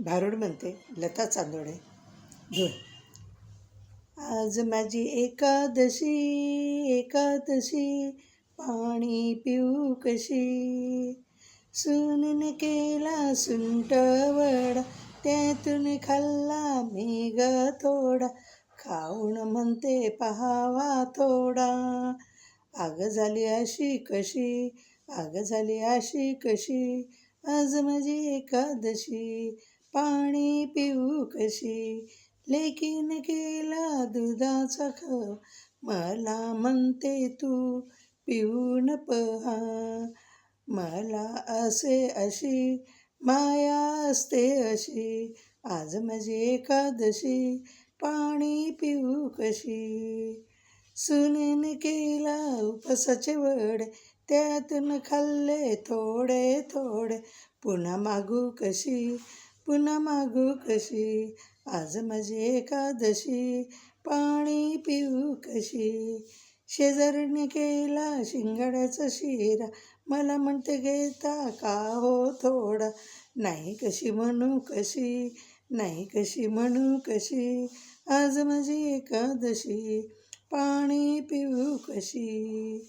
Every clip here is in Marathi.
भारुड म्हणते लता चांदोडे धुळ. आज माझी एकादशी एकादशी, पाणी पिऊ कशी. सुनेने केला सुंटवडा, त्यातून खाल्ला मी ग थोडा. खाऊन म्हणते पहावा थोडा. आग झाली अशी कशी, आग झाली अशी कशी. आज माझी एकादशी, पाणी पिऊ कशी. लेकीने केला दुधाचा खव, मला म्हणते तू पिऊन पहा. मला असे अशी माया असते अशी. आज माझी एकादशी, पाणी पिऊ कशी. सुनेने केला उपासाचे वडे, त्यातून खाल्ले थोडे थोडे. पुन्हा मागू कशी, पुन्हा मागू कशी. आज माझी एकादशी, पाणी पिऊ कशी. शेजारीने केला शिंगाड्याचा शिरा, मला म्हणते घेता का हो थोडा. नाही कशी म्हणू कशी, नाही कशी म्हणू कशी. आज माझी एकादशी, पाणी पिऊ कशी.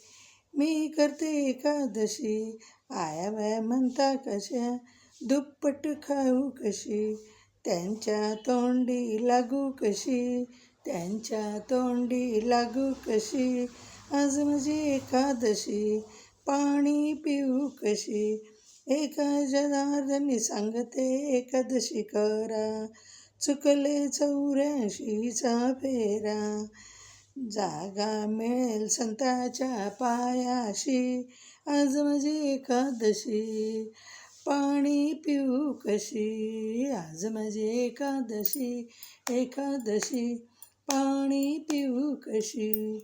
मी करते एकादशी, आया बाया म्हणता कशा. दुप्पट खाऊ कशी, त्यांच्या तोंडी लागू कशी, त्यांच्या तोंडी लागू कशी. आज माझी एकादशी, पाणी पिऊ कशी. एका जनार्दनी सांगते एकादशी करा, चुकले 84चा फेरा. जागा मिळेल संताच्या पायाशी. आज माझी एकादशी, पाणी पिऊ कशी. आज माझी एकादशी एकादशी, पाणी पिऊ कशी.